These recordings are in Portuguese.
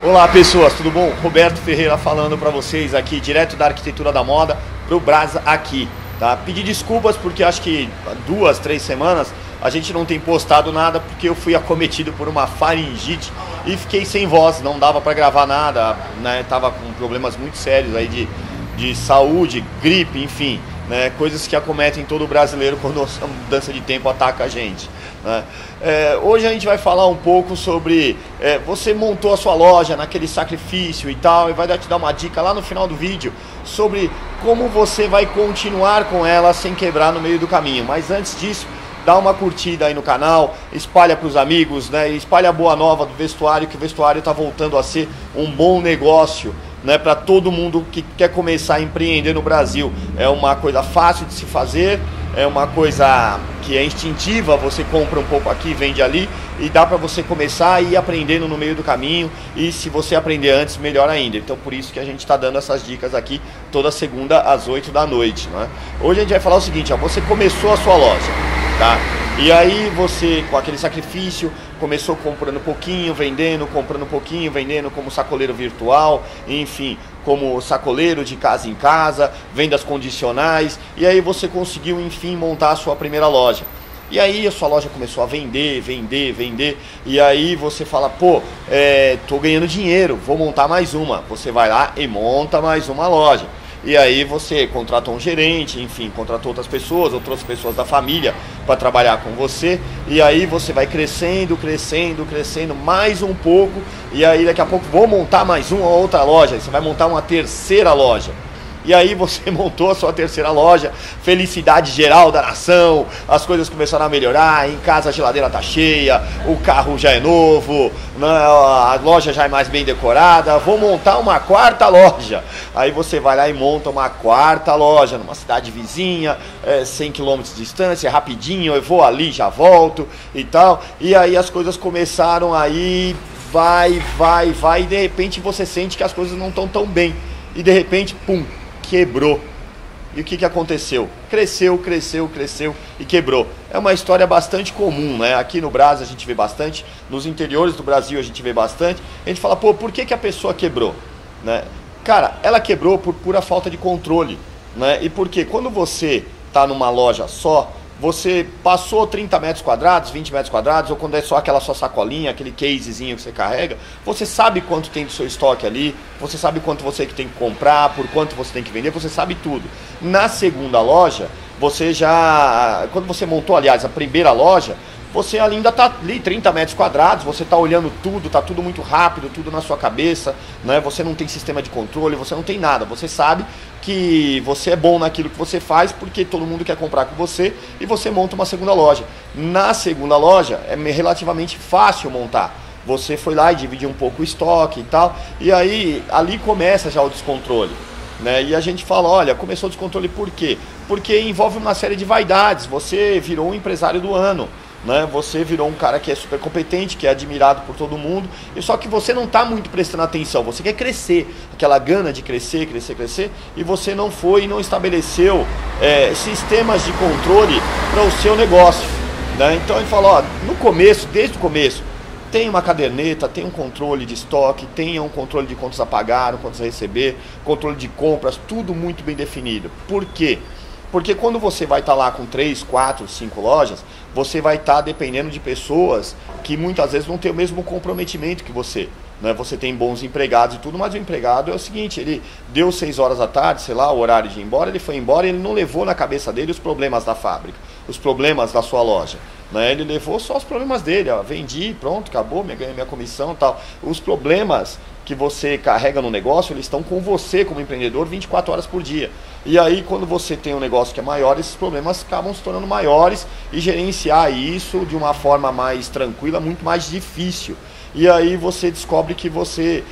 Olá pessoas, tudo bom? Roberto Ferreira falando para vocês aqui, direto da Arquitetura da Moda, pro Brasa aqui, tá? Pedir desculpas porque acho que há 2, 3 semanas a gente não tem postado nada porque eu fui acometido por uma faringite e fiquei sem voz, não dava para gravar nada, né? Tava com problemas muito sérios aí de saúde, gripe, enfim, né? Coisas que acometem todo brasileiro quando a mudança de tempo ataca a gente, né? Hoje a gente vai falar um pouco sobre você montou a sua loja naquele sacrifício e tal, e vai te dar uma dica lá no final do vídeo sobre como você vai continuar com ela sem quebrar no meio do caminho. Mas antes disso, dá uma curtida aí no canal, espalha para os amigos, né? Espalha a boa nova do vestuário, que o vestuário está voltando a ser um bom negócio, né, para todo mundo que quer começar a empreender no Brasil. É uma coisa fácil de se fazer, é uma coisa que é instintiva, você compra um pouco aqui, vende ali, e dá para você começar a ir aprendendo no meio do caminho, e se você aprender antes, melhor ainda. Então por isso que a gente está dando essas dicas aqui toda segunda às 8 da noite, né? Hoje a gente vai falar o seguinte, ó, você começou a sua loja, tá? E aí você, com aquele sacrifício, começou comprando pouquinho, vendendo, comprando pouquinho, vendendo como sacoleiro virtual, enfim, como sacoleiro de casa em casa, vendas condicionais, e aí você conseguiu, enfim, montar a sua primeira loja. E aí a sua loja começou a vender, e aí você fala, pô, tô ganhando dinheiro, vou montar mais uma. Você vai lá e monta mais uma loja. E aí você contratou um gerente, enfim, contratou outras pessoas da família para trabalhar com você. E aí você vai crescendo mais um pouco. E aí daqui a pouco vou montar mais uma outra loja. Você vai montar uma terceira loja. E aí você montou a sua terceira loja, felicidade geral da nação, as coisas começaram a melhorar, em casa a geladeira tá cheia, o carro já é novo, né, a loja já é mais bem decorada, vou montar uma quarta loja. Aí você vai lá e monta uma quarta loja, numa cidade vizinha, 100 km de distância, rapidinho, eu vou ali, já volto e tal. E aí as coisas começaram aí, vai, e de repente você sente que as coisas não estão tão bem. E de repente, pum, quebrou. E o que aconteceu? Cresceu e quebrou. É uma história bastante comum, né? Aqui no Brasil a gente vê bastante, nos interiores do Brasil a gente vê bastante. A gente fala, pô, por que a pessoa quebrou? Né? Cara, ela quebrou por pura falta de controle, né? E porque quando você está numa loja só, você passou 30 metros quadrados, 20 metros quadrados, ou quando é só aquela sua sacolinha, aquele casezinho que você carrega, você sabe quanto tem do seu estoque ali, você sabe quanto você tem que comprar, por quanto você tem que vender, você sabe tudo. Na segunda loja, você já, quando você montou, aliás, a primeira loja, você ainda está ali 30 metros quadrados, você está olhando tudo, está tudo muito rápido, tudo na sua cabeça, né? Você não tem sistema de controle, você não tem nada, você sabe que você é bom naquilo que você faz porque todo mundo quer comprar com você e você monta uma segunda loja. Na segunda loja é relativamente fácil montar. Você foi lá e dividiu um pouco o estoque e tal, e aí ali começa já o descontrole, né? E a gente fala, olha, começou o descontrole por quê? Porque envolve uma série de vaidades, você virou um empresário do ano, né? Você virou um cara que é super competente, que é admirado por todo mundo, e só que você não está muito prestando atenção, você quer crescer, aquela gana de crescer, e você não foi e não estabeleceu sistemas de controle para o seu negócio, né? Então ele falou, ó, no começo, desde o começo, tem uma caderneta, tem um controle de estoque, tenha um controle de contas a pagar, contas a receber, controle de compras, tudo muito bem definido. Por quê? Porque quando você vai estar lá com 3, 4, 5 lojas, você vai estar dependendo de pessoas que muitas vezes não têm o mesmo comprometimento que você, né? Você tem bons empregados e tudo, mas o empregado é o seguinte, ele deu 6 horas da tarde, sei lá, o horário de ir embora, ele foi embora e ele não levou na cabeça dele os problemas da fábrica, os problemas da sua loja, né? Ele levou só os problemas dele, ó, vendi, pronto, acabou, ganhei minha comissão e tal. Os problemas que você carrega no negócio, eles estão com você como empreendedor 24 horas por dia. E aí quando você tem um negócio que é maior, esses problemas acabam se tornando maiores e gerenciar isso de uma forma mais tranquila, muito mais difícil. E aí você descobre que você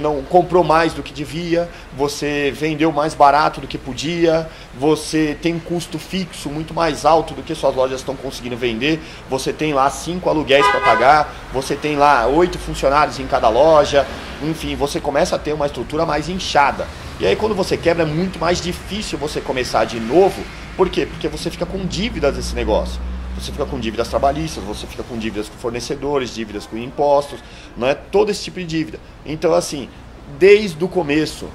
não comprou mais do que devia, você vendeu mais barato do que podia, você tem um custo fixo muito mais alto do que suas lojas estão conseguindo vender, você tem lá 5 aluguéis para pagar, você tem lá 8 funcionários em cada loja, enfim, você começa a ter uma estrutura mais inchada. E aí quando você quebra é muito mais difícil você começar de novo. Por quê? Porque você fica com dívidas desse negócio. você fica com dívidas trabalhistas, você fica com dívidas com fornecedores, dívidas com impostos, não é? Todo esse tipo de dívida. Então, assim, desde o começo,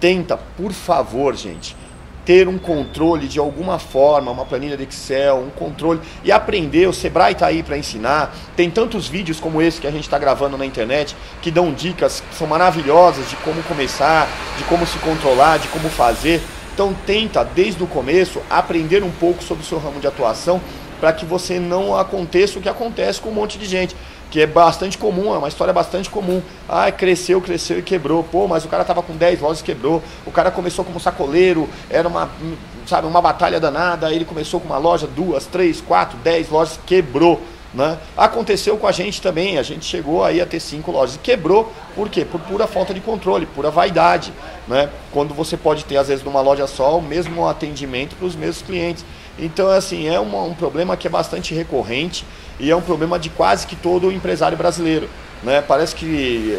tenta, por favor, gente, ter um controle de alguma forma, uma planilha de Excel, um controle, e aprender. O Sebrae está aí para ensinar. Tem tantos vídeos como esse que a gente está gravando na internet, que dão dicas que são maravilhosas de como começar, de como se controlar, de como fazer. Então tenta, desde o começo, aprender um pouco sobre o seu ramo de atuação, para que você não aconteça o que acontece com um monte de gente, que é bastante comum, é uma história bastante comum. Ah, cresceu e quebrou. Pô, mas o cara tava com 10 lojas e quebrou. O cara começou como sacoleiro, era uma batalha danada. Aí ele começou com uma loja, 2, 3, 4, 10 lojas, quebrou, né? Aconteceu com a gente também, a gente chegou aí a ter 5 lojas e quebrou. Por quê? Por pura falta de controle, pura vaidade, né? Quando você pode ter, às vezes, numa loja só, o mesmo atendimento para os mesmos clientes. Então, assim, é um problema que é bastante recorrente e é um problema de quase que todo empresário brasileiro, né? Parece que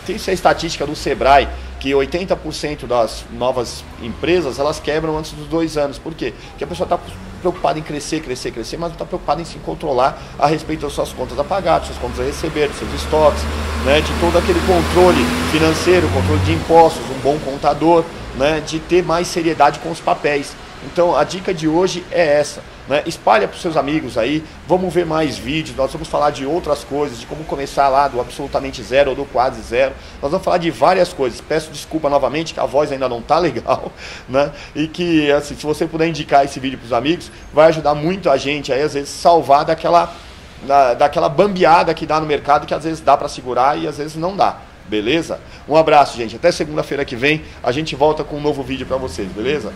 tem essa estatística do Sebrae, que 80% das novas empresas, elas quebram antes dos 2 anos. Por quê? Porque a pessoa está preocupada em crescer, mas não está preocupada em se controlar a respeito das suas contas a pagar, das suas contas a receber, dos seus estoques, né? De todo aquele controle financeiro, controle de impostos, um bom contador, né? De ter mais seriedade com os papéis. Então a dica de hoje é essa, né? Espalha para os seus amigos aí, vamos ver mais vídeos, nós vamos falar de outras coisas, de como começar lá do absolutamente zero ou do quase zero, nós vamos falar de várias coisas. Peço desculpa novamente que a voz ainda não está legal, né? E que, assim, se você puder indicar esse vídeo para os amigos, vai ajudar muito a gente aí, às vezes, salvar daquela bambeada que dá no mercado, que às vezes dá para segurar e às vezes não dá. Beleza? Um abraço, gente, até segunda-feira que vem a gente volta com um novo vídeo para vocês, beleza?